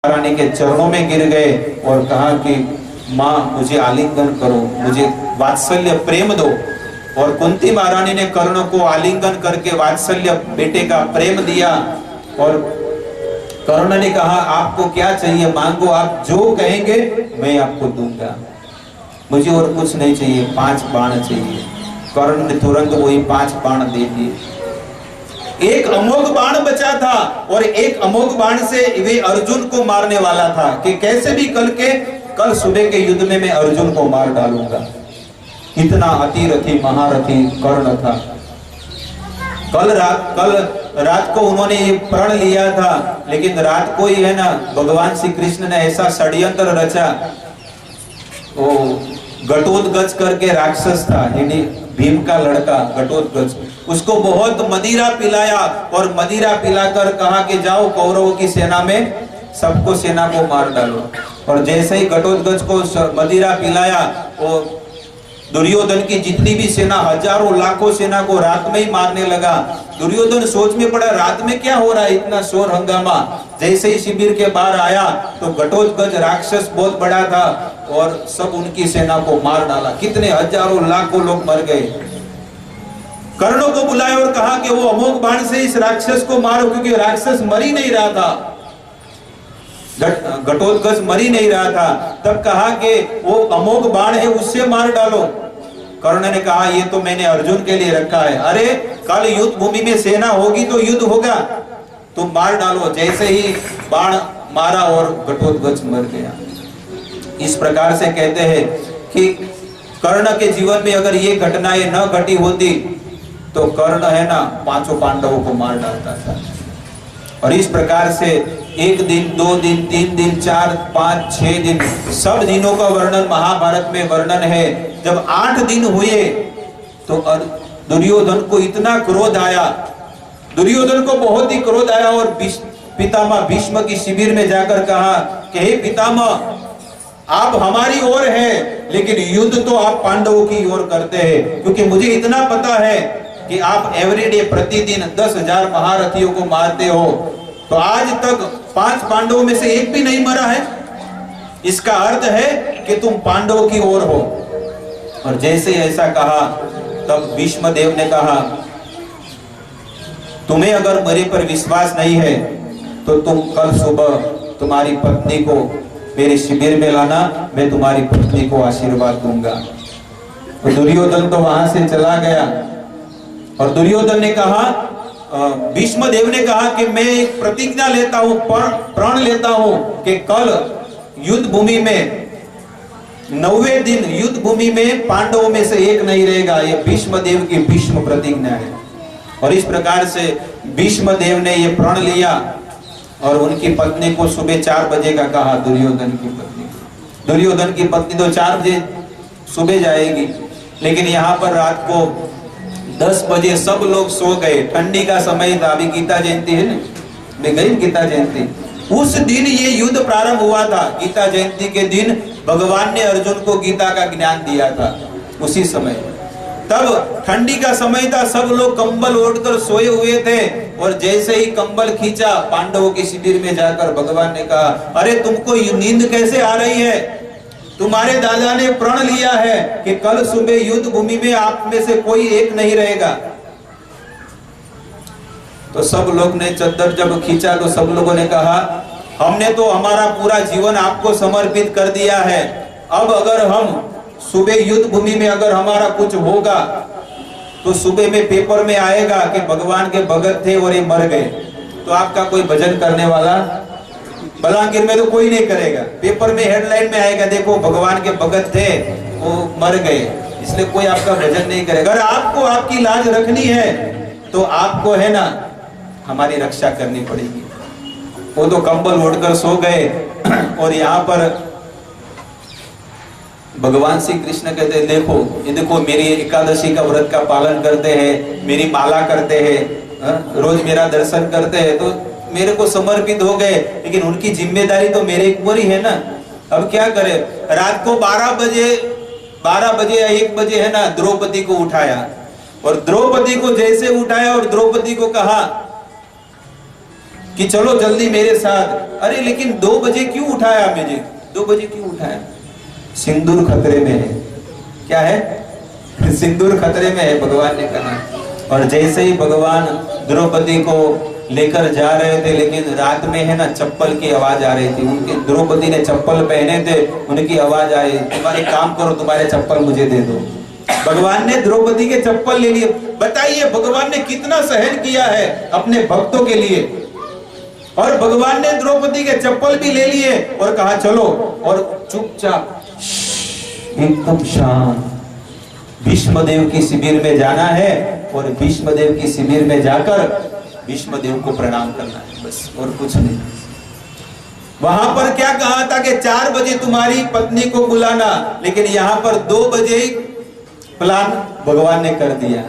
रानी के चरणों में गिर गए और कहा कि माँ मुझे आलिंगन करो, मुझे वात्सल्य प्रेम दो। और कुंती महारानी ने कर्ण को आलिंगन करके वात्सल्य बेटे का प्रेम दिया। और कर्ण ने कहा आपको क्या चाहिए मांगो, आप जो कहेंगे मैं आपको दूंगा, मुझे और कुछ नहीं चाहिए, 5 बाण चाहिए। कर्ण ने तुरंत वही 5 बाण दे दिए। एक अमोघ बाण बचा था और एक अमोघ बाण से वे अर्जुन को मारने वाला था कि कैसे भी कल सुबह के युद्ध में मैं अर्जुन को मार डालूंगा। इतना अतिरथी महारथी कर्ण था। कल रात को उन्होंने ये प्रण लिया था, लेकिन रात को ही है ना भगवान श्री कृष्ण ने ऐसा षड्यंत्र रचा। वो घटोत्कच करके राक्षस था, भीम का लड़का घटोत्कच, उसको बहुत मदिरा पिलाया और मदिरा पिलाकर कहा कि जाओ कौरवों की सेना में सबको सेना को मार डालो। और जैसे ही घटोत्कच को मदिरा पिलाया, वो दुर्योधन की जितनी भी सेना, हजारों लाखों सेना को रात में ही मारने लगा। दुर्योधन सोच में पड़ा रात में क्या हो रहा है, इतना शोर हंगामा। जैसे ही शिविर के बाहर आया तो घटोत्कच राक्षस बहुत बड़ा था और सब उनकी सेना को मार डाला। कितने हजारों लाखों लोग मर गए। कर्ण को बुलाया और कहा कि वो अमोघ बाण से इस राक्षस को मारो, क्योंकि राक्षस मर ही नहीं रहा था, घटोत्कच मर ही नहीं रहा था। तब कहा कि वो अमोघ बाण है उससे मार डालो। कर्ण ने कहा ये तो मैंने अर्जुन के लिए रखा है। अरे कल युद्ध भूमि में सेना होगी तो युद्ध होगा, तुम मार डालो। जैसे ही बाण मारा और घटोत्कच मर गया। इस प्रकार से कहते हैं कि कर्ण के जीवन में अगर ये घटनाएं न घटी होती तो कर्ण है ना 5 पांडवों को मार डालता था। और इस प्रकार से 1 दिन 2 दिन 3 दिन 4 5 6 दिन, सब दिनों का वर्णन महाभारत में वर्णन है। जब 8 दिन हुए तो दुर्योधन को इतना क्रोध आया, दुर्योधन को बहुत ही क्रोध आया और पितामह भीष्म की शिविर में जाकर कहा कि हे पितामह आप हमारी ओर हैं, लेकिन युद्ध तो आप पांडवों की ओर करते हैं, क्योंकि मुझे इतना पता है कि आप एवरीडे प्रतिदिन 10,000 महारथियों को मारते हो, तो आज तक 5 पांडवों में से एक भी नहीं मरा है। इसका अर्थ है कि तुम पांडवों की ओर हो। और जैसे ऐसा कहा तब भीष्म देव ने कहा तुम्हें अगर मेरे पर विश्वास नहीं है तो तुम कल सुबह तुम्हारी पत्नी को मेरे शिविर में लाना, मैं तुम्हारी पत्नी को आशीर्वाद दूंगा। तो दुर्योधन तो वहां से चला गया और दुर्योधन ने कहा, भीष्म देव ने कहा कि मैं एक प्रतिज्ञा लेता हूं, प्रण लेता हूं कि कल युद्ध भूमि में 9वें दिन युद्ध भूमि में पांडवों में से एक नहीं रहेगा। ये भीष्म देव की भीष्म प्रतिज्ञा है। और इस प्रकार से भीष्म देव ने ये प्रण लिया और उनकी पत्नी को सुबह 4 बजे का कहा। दुर्योधन की पत्नी तो 4 बजे सुबह जाएगी, लेकिन यहाँ पर रात को 10 बजे सब लोग सो गए। ठंडी का समय था, अभी गीता जयंती है ना, मैं गई गीता जयंती, उस दिन ये युद्ध प्रारंभ हुआ था। गीता जयंती के दिन भगवान ने अर्जुन को गीता का ज्ञान दिया था। उसी समय तब ठंडी का समय था, सब लोग कंबल ओढ़कर सोए हुए थे और जैसे ही कंबल खींचा पांडवों की शिविर में जाकर भगवान ने कहा, अरे तुमको नींद कैसे आ रही है? तुम्हारे दादा ने प्रण लिया है कि कल सुबह युद्ध भूमि में आप में से कोई एक नहीं रहेगा। तो सब लोग ने चद्दर जब खींचा तो सब लोगों ने कहा, हमने तो हमारा पूरा जीवन आपको समर्पित कर दिया है, अब अगर हम सुबह युद्ध भूमि में अगर हमारा कुछ होगा तो सुबह में पेपर में आएगा कि भगवान के भगत थे और ये मर गए, तो आपका कोई भजन करने वाला बलांगीर में तो कोई नहीं करेगा। पेपर में हेडलाइन में आएगा, देखो भगवान के भगत थे वो मर गए, इसलिए कोई आपका भजन नहीं करेगा। अगर आपको आपकी लाज रखनी है तो आपको है ना हमारी रक्षा करनी पड़ेगी। वो तो कंबल ओढ़कर सो गए और यहाँ पर भगवान श्री कृष्ण कहते हैं, देखो ये देखो मेरी एकादशी का व्रत का पालन करते हैं, मेरी माला करते हैं, रोज मेरा दर्शन करते हैं, तो मेरे को समर्पित हो गए, लेकिन उनकी जिम्मेदारी तो मेरे ऊपर ही है ना। अब क्या करे? रात को 12 बजे या 1 बजे है ना द्रौपदी को उठाया और द्रौपदी को जैसे उठाया और द्रौपदी को कहा कि चलो जल्दी मेरे साथ। अरे लेकिन 2 बजे क्यों उठाया मुझे? 2 बजे क्यों उठाया? सिंदूर खतरे में है। क्या है? सिंदूर खतरे में है, भगवान ने कहा। और जैसे ही भगवान द्रौपदी को लेकर जा रहे थे, लेकिन रात में है ना चप्पल की आवाज आ रही थी। उनके द्रौपदी ने चप्पल पहने थे, उनकी आवाज आई, तुम्हारे काम करो, तुम्हारे चप्पल मुझे दे दो। भगवान ने द्रौपदी के चप्पल ले लिए। बताइए भगवान ने कितना सहन किया है अपने भक्तों के लिए। और भगवान ने द्रौपदी के चप्पल भी ले लिए और कहा चलो, और चुपचाप एकदम शांत भीष्मदेव की शिविर में जाना है, और भीष्मदेव की शिविर में जाकर भीष्मदेव को प्रणाम करना है, बस और कुछ नहीं। वहां पर क्या कहा था कि 4 बजे तुम्हारी पत्नी को बुलाना, लेकिन यहाँ पर 2 बजे प्लान भगवान ने कर दिया।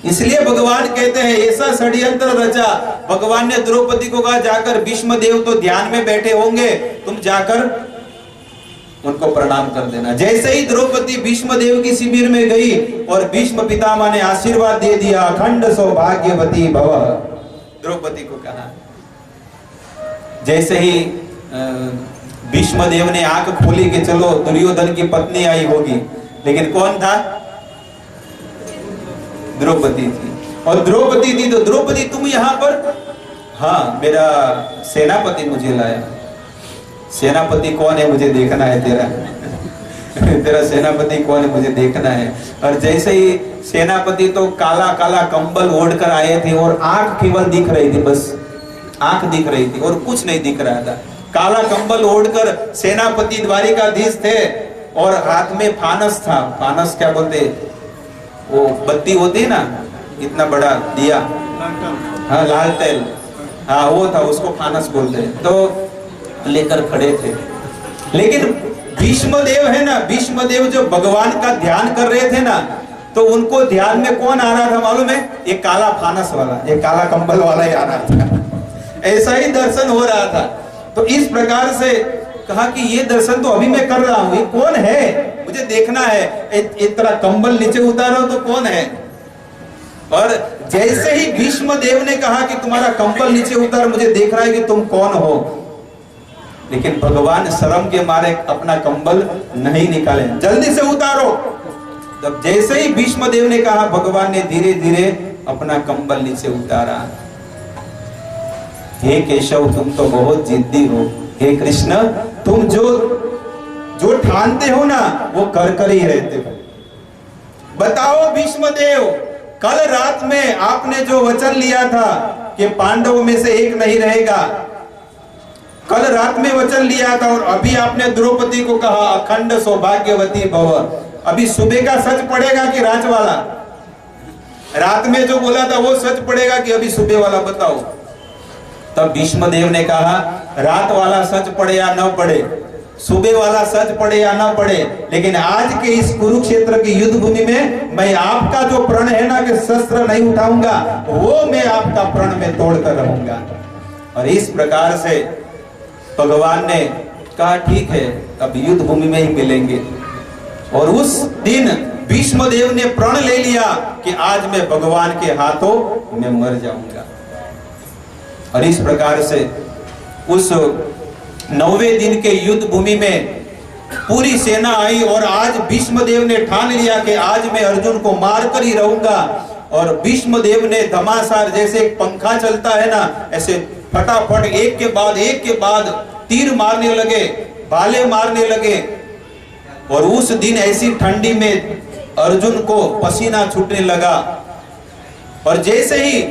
इसलिए भगवान कहते हैं ऐसा षड्यंत्र रचा। भगवान ने द्रौपदी को कहा जाकर, भीष्मदेव तो ध्यान में बैठे होंगे, तुम जाकर उनको प्रणाम कर देना। जैसे ही द्रौपदी भीष्मदेव की शिविर में गई और भीष्म पितामह ने आशीर्वाद दे दिया, अखंड सौभाग्यवती भव, द्रौपदी को कहा। जैसे ही भीष्मदेव ने आंख खोली कि चलो दुर्योधन की पत्नी आई होगी, लेकिन कौन था? द्रौपदी थी। और द्रौपदी थी तो द्रौपदी तुम यहाँ पर? हाँ, मेरा सेनापति मुझे लाया। सेनापति कौन है मुझे देखना है तेरा तेरा सेनापति कौन है मुझे देखना है। और जैसे ही सेनापति तो काला काला कंबल ओढ़कर आए थे और आंख केवल दिख रही थी, बस आंख दिख रही थी और कुछ नहीं दिख रहा था। काला कंबल ओढ़कर सेनापति द्वारिकाधीश थे और हाथ में फानस था। फानस क्या बोलते, वो बत्ती होती है ना, इतना बड़ा दिया, हाँ लाल तेल, हाँ वो था, उसको फानस बोलते हैं। तो लेकर खड़े थे। लेकिन भीष्मदेव है ना, भीष्मदेव जो भगवान का ध्यान कर रहे थे ना, तो उनको ध्यान में कौन आ रहा था मालूम है? ये काला फानस वाला, ये काला कंबल वाला ही आ रहा था। ऐसा ही दर्शन हो रहा था। तो इस प्रकार से कहा कि ये दर्शन तो अभी मैं कर रहा हूं, ये कौन है मुझे देखना है। इतना कंबल नीचे उतारो तो कौन है? और जैसे ही भीष्मदेव ने कहा कि तुम्हारा कंबल नीचे उतार, मुझे देख रहा है कि तुम कौन हो, लेकिन भगवान शर्म के मारे अपना कंबल नहीं निकाले, जल्दी से उतारो। तब जैसे ही भीष्मदेव ने कहा, भगवान ने धीरे धीरे अपना कंबल नीचे उतारा। हे केशव, तुम तो बहुत जिद्दी हो। हे कृष्ण, तुम जो ठानते हो ना, वो कर ही रहते हो। बताओ भीष्मदेव, कल रात में आपने जो वचन लिया था कि पांडवों में से एक नहीं रहेगा, कल रात में वचन लिया था, और अभी आपने द्रौपदी को कहा अखंड सौभाग्यवती भव। अभी सुबह का सच पड़ेगा कि रात वाला? रात में जो बोला था वो सच पड़ेगा कि अभी सुबह वाला? बताओ। तब भीष्मदेव ने कहा, रात वाला सच पड़े या न पड़े, सुबह वाला सच पड़े या न पड़े, लेकिन आज के इस कुरुक्षेत्र की युद्ध भूमि में मैं आपका जो प्रण है ना कि शस्त्र नहीं उठाऊंगा, वो मैं आपका प्रण में तोड़कर रहूंगा। और इस प्रकार से भगवान ने कहा ठीक है, अब युद्ध भूमि में ही मिलेंगे। और उस दिन भीष्मदेव ने प्रण ले लिया कि आज मैं भगवान के हाथों में मर जाऊंगा। और इस प्रकार से उस 9वें दिन के युद्ध भूमि में पूरी सेना आई, और आज भीष्मदेव ने ठान लिया कि आज मैं अर्जुन को मार कर ही रहूंगा। और भीष्मदेव ने धमासार, जैसे एक पंखा चलता है ना, ऐसे फटाफट एक के बाद तीर मारने लगे, भाले मारने लगे। और उस दिन ऐसी ठंडी में अर्जुन को पसीना छूटने लगा। और जैसे ही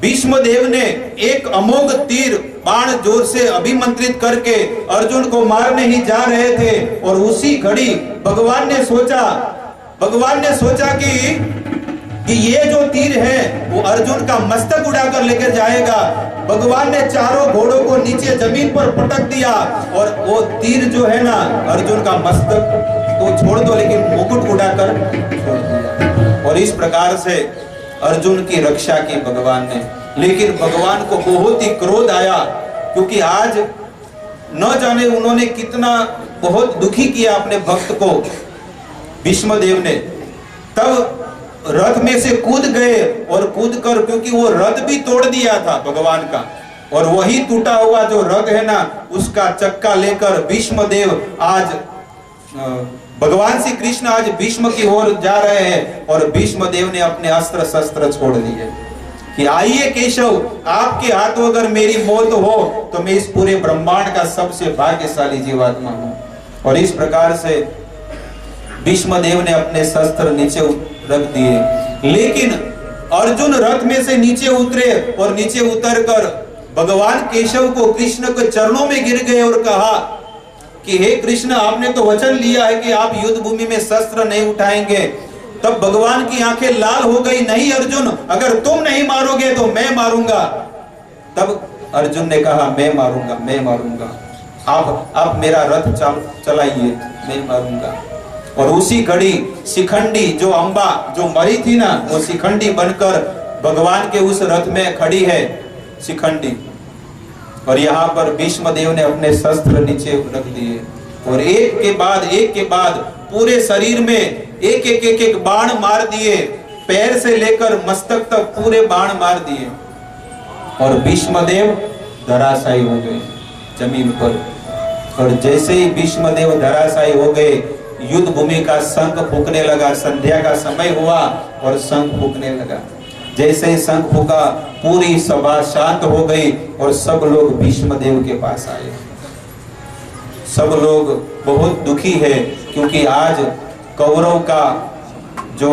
भीष्मदेव ने एक अमोघ तीर बाण जोर से अभिमंत्रित करके अर्जुन को मारने ही जा रहे थे, और उसी घड़ी भगवान ने सोचा कि ये जो तीर है वो अर्जुन का मस्तक उड़ाकर लेकर जाएगा। भगवान ने चारों घोड़ों को नीचे जमीन पर पटक दिया, और वो तीर जो है ना, अर्जुन का मस्तक तो छोड़ दो, लेकिन मुकुट उड़ाकर छोड़ दिया। और इस प्रकार से अर्जुन की रक्षा की भगवान ने। लेकिन भगवान को बहुत ही क्रोध आया, क्योंकि आज न जाने उन्होंने कितना बहुत दुखी किया अपने भक्त को भीष्मदेव ने। तब रथ में से कूद गए, और कूद कर, क्योंकि वो रथ भी तोड़ दिया था भगवान का, और वही टूटा हुआ जो रथ है ना, उसका चक्का लेकर भीष्मदेव आज भगवान श्री कृष्ण आज भीष्म की ओर जा रहे हैं और भीष्मदेव ने अपने अस्त्र शस्त्र छोड़ दिए कि आइए केशव, आपके हाथों अगर मेरी मौत हो तो मैं इस पूरे ब्रह्मांड का सबसे भाग्यशाली जीवात्मा हूं। और इस प्रकार से भीष्मदेव ने अपने शस्त्र नीचे रख दिए। लेकिन अर्जुन रथ में से नीचे उतरे और नीचे उतरकर भगवान केशव को कृष्ण के चरणों में गिर गए और कहा कि हे कृष्ण, आपने तो वचन लिया है कि आप युद्ध भूमि में शस्त्र नहीं उठाएंगे। तब भगवान की आंखें लाल हो गई, नहीं अर्जुन, अगर तुम नहीं मारोगे तो मैं मारूंगा। तब अर्जुन ने कहा मैं मारूंगा, मैं मारूंगा, आप मेरा रथ चलाइए, मैं मारूंगा। और उसी घड़ी शिखंडी जो अम्बा जो मरी थी ना, वो शिखंडी बनकर भगवान के उस रथ में खड़ी है शिखंडी। और यहाँ पर भीष्मदेव ने अपने शस्त्र नीचे रख दिए और एक के बाद पूरे शरीर में एक बाण मार दिए, पैर से लेकर मस्तक तक पूरे बाण मार दिए और भीष्मदेव धराशायी हो गए जमीन पर। और जैसे ही भीष्मदेव धराशायी हो गए, युद्ध भूमि का शंख फूंकने लगा। संध्या का समय हुआ और शंख फूंकने लगा। जैसे ही शंख फूंका, पूरी सभा शांत हो गई और सब लोग भीष्मदेव के पास आए। सब लोग बहुत दुखी है क्योंकि आज कौरव का जो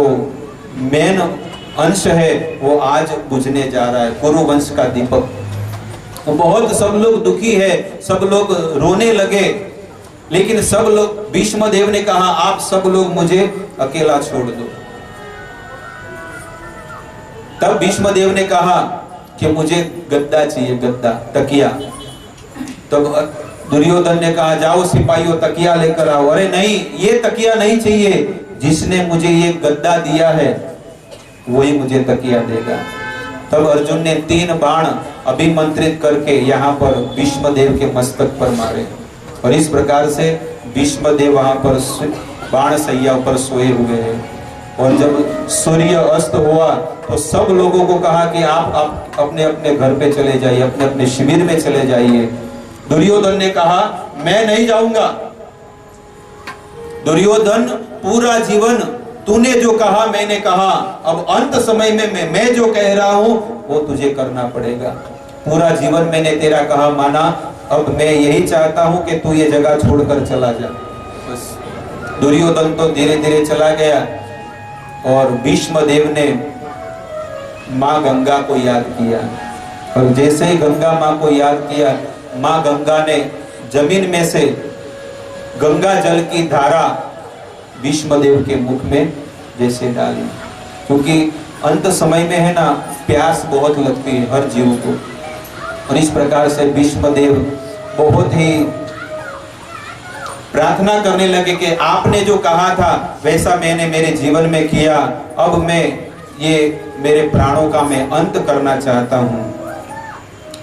मेन अंश है वो आज बुझने जा रहा है, कुरु वंश का दीपक। तो बहुत सब लोग दुखी है, सब लोग रोने लगे। लेकिन सब लोग, भीष्मदेव ने कहा आप सब लोग मुझे अकेला छोड़ दो। तब भीष्मदेव ने कहा कि मुझे गद्दा चाहिए, गद्दा, तकिया। तब दुर्योधन ने कहा जाओ सिपाहियों तकिया लेकर आओ। अरे नहीं, ये तकिया नहीं चाहिए, जिसने मुझे ये गद्दा दिया है वही मुझे तकिया देगा। तब अर्जुन ने 3 बाण अभिमंत्रित करके यहाँ पर भीष्मदेव के मस्तक पर मारे और इस प्रकार से भीष्मदेव वहां पर बाण सैया पर सोए हुए हैं। और जब सूर्य अस्त हुआ तो सब लोगों को कहा कि आप अपने अपने घर पे चले जाइए, अपने अपने शिविर में चले जाइए। दुर्योधन ने कहा मैं नहीं जाऊंगा। दुर्योधन, पूरा जीवन तूने जो कहा मैंने कहा, अब अंत समय में मैं जो कह रहा हूं वो तुझे करना पड़ेगा। पूरा जीवन मैंने तेरा कहा माना, अब मैं यही चाहता हूं कि तू ये जगह छोड़कर चला जा। बस दुर्योधन तो धीरे धीरे चला गया और भीष्मदेव ने माँ गंगा को याद किया। और जैसे ही गंगा माँ को याद किया, माँ गंगा ने जमीन में से गंगा जल की धारा भीष्मदेव के मुख में जैसे डाली। क्योंकि अंत समय में है ना, प्यास बहुत लगती है हर जीव को। और इस प्रकार से भीष्मदेव बहुत ही प्रार्थना करने लगे कि आपने जो कहा था वैसा मैंने मेरे जीवन में किया, अब मैं ये मेरे प्राणों का मैं अंत करना चाहता हूँ।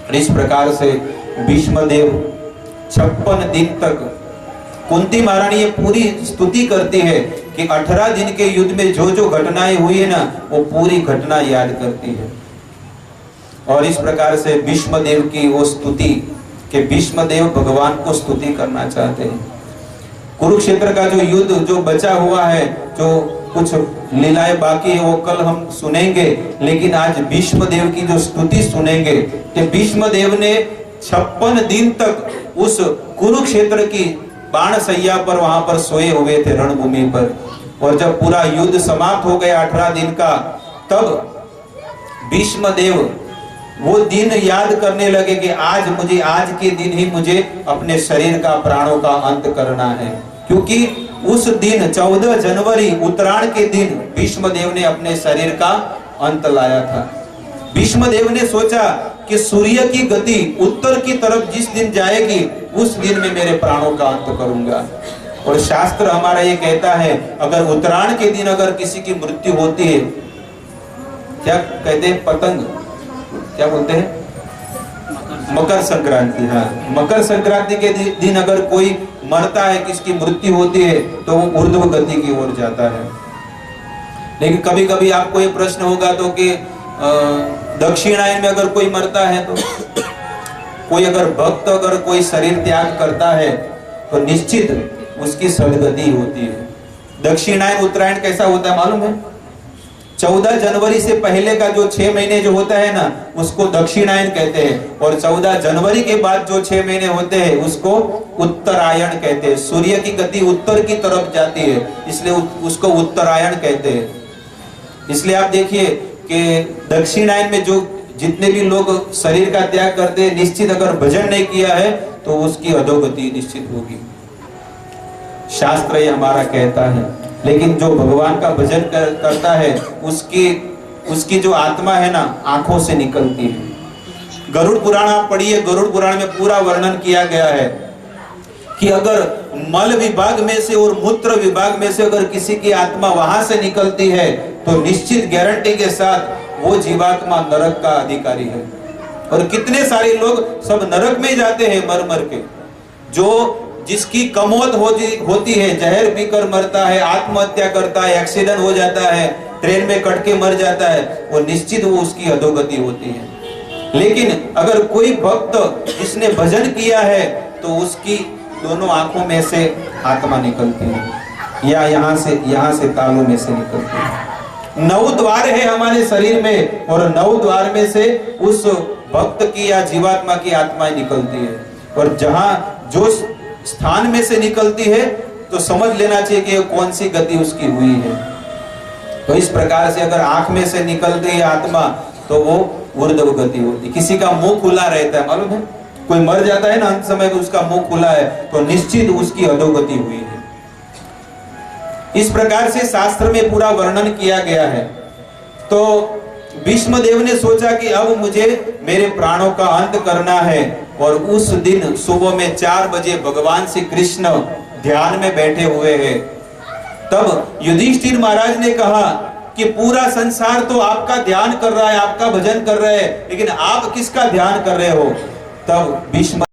और इस प्रकार से भीष्मदेव 56 दिन तक, कुंती महारानी ये पूरी स्तुति करती है कि 18 दिन के युद्ध में जो जो घटनाएं हुई है ना, वो पूरी घटना याद करती है। और इस प्रकार से भीष्मदेव की वो स्तुति कि भीष्मदेव भगवान को स्तुति करना चाहते हैं। कुरुक्षेत्र का जो युद्ध जो बचा हुआ है, जो कुछ लीलाएं बाकी है, वो कल हम सुनेंगे। लेकिन आज भीष्मदेव की जो स्तुति सुनेंगे कि भीष्मदेव ने 56 दिन तक उस कुरुक्षेत्र की बाण सैया पर वहां पर सोए हुए थे रणभूमि पर। और जब पूरा युद्ध समाप्त हो गया 18 दिन का, तब भीष्मदेव वो दिन याद करने लगे कि आज के दिन ही मुझे अपने शरीर का, प्राणों का अंत करना है। क्योंकि उस दिन 14 जनवरी उत्तरायण के दिन भीष्मदेव ने अपने शरीर का अंत लाया था। भीष्मदेव ने सोचा कि सूर्य की गति उत्तर की तरफ जिस दिन जाएगी उस दिन में मेरे प्राणों का अंत करूंगा। और शास्त्र हमारा ये कहता है, अगर उत्तरायण के दिन अगर किसी की मृत्यु होती है, क्या कहते हैं, पतंग क्या बोलते हैं, मकर संक्रांति। हाँ, मकर संक्रांति के दिन अगर कोई मरता है, किसकी मृत्यु होती है, तो वो ऊर्ध्व गति की ओर जाता है। लेकिन कभी कभी आपको ये प्रश्न होगा तो कि दक्षिणायन में अगर कोई मरता है तो कोई अगर भक्त अगर कोई शरीर त्याग करता है तो निश्चित उसकी सदगति होती है। दक्षिणायन उत्तरायण कैसा होता है मालूम है? 14 जनवरी से पहले का जो 6 महीने जो होता है ना, उसको दक्षिणायन कहते हैं, और 14 जनवरी के बाद जो 6 महीने होते हैं उसको उत्तरायण कहते हैं। सूर्य की गति उत्तर की तरफ जाती है, इसलिए उसको उत्तरायण कहते हैं। इसलिए आप देखिए कि दक्षिणायन में जो जितने भी लोग शरीर का त्याग करते हैं, निश्चित अगर भजन नहीं किया है तो उसकी अधोगति निश्चित होगी, शास्त्र ये हमारा कहता है। लेकिन जो भगवान का भजन करता है उसकी जो आत्मा है ना, आंखों से निकलती है। गरुड़ पुराण आप पढ़िए, गरुड़ पुराण में पूरा वर्णन किया गया है कि अगर मल विभाग में से और मूत्र विभाग में से अगर किसी की आत्मा वहां से निकलती है तो निश्चित गारंटी के साथ वो जीवात्मा नरक का अधिकारी है। और कितने सारे लोग सब नरक में जाते हैं मर मर के। जो जिसकी कमौत होती है, जहर पीकर मरता है, आत्महत्या करता है, एक्सीडेंट हो जाता है, ट्रेन में कट के मर जाता है, वो निश्चित वो उसकी अधोगति होती है। लेकिन अगर कोई भक्त जिसने भजन किया है तो उसकी दोनों आंखों में से आत्मा निकलती है, या यहाँ से तालू में से निकलती है। 9 द्वार है हमारे शरीर में, और 9 द्वार में से उस भक्त की या जीवात्मा की आत्मा निकलती है। और जहां जो स्थान में से निकलती है तो समझ लेना चाहिए कि कौन सी गति उसकी हुई है। तो इस प्रकार से अगर आंख में से निकलती है आत्मा तो वो ऊर्ध्व गति होती। किसी का मुंह खुला रहता है, मालूम है, कोई मर जाता है ना अंत समय में उसका मुंह खुला है तो निश्चित उसकी अधोगति हुई है। इस प्रकार से शास्त्र में पूरा वर्णन किया गया है। तो भीष्म देव ने सोचा कि अब मुझे मेरे प्राणों का अंत करना है, और उस दिन सुबह में 4 बजे भगवान श्री कृष्ण ध्यान में बैठे हुए हैं। तब युधिष्ठिर महाराज ने कहा कि पूरा संसार तो आपका ध्यान कर रहा है, आपका भजन कर रहा है, लेकिन आप किसका ध्यान कर रहे हो? तब भीष्म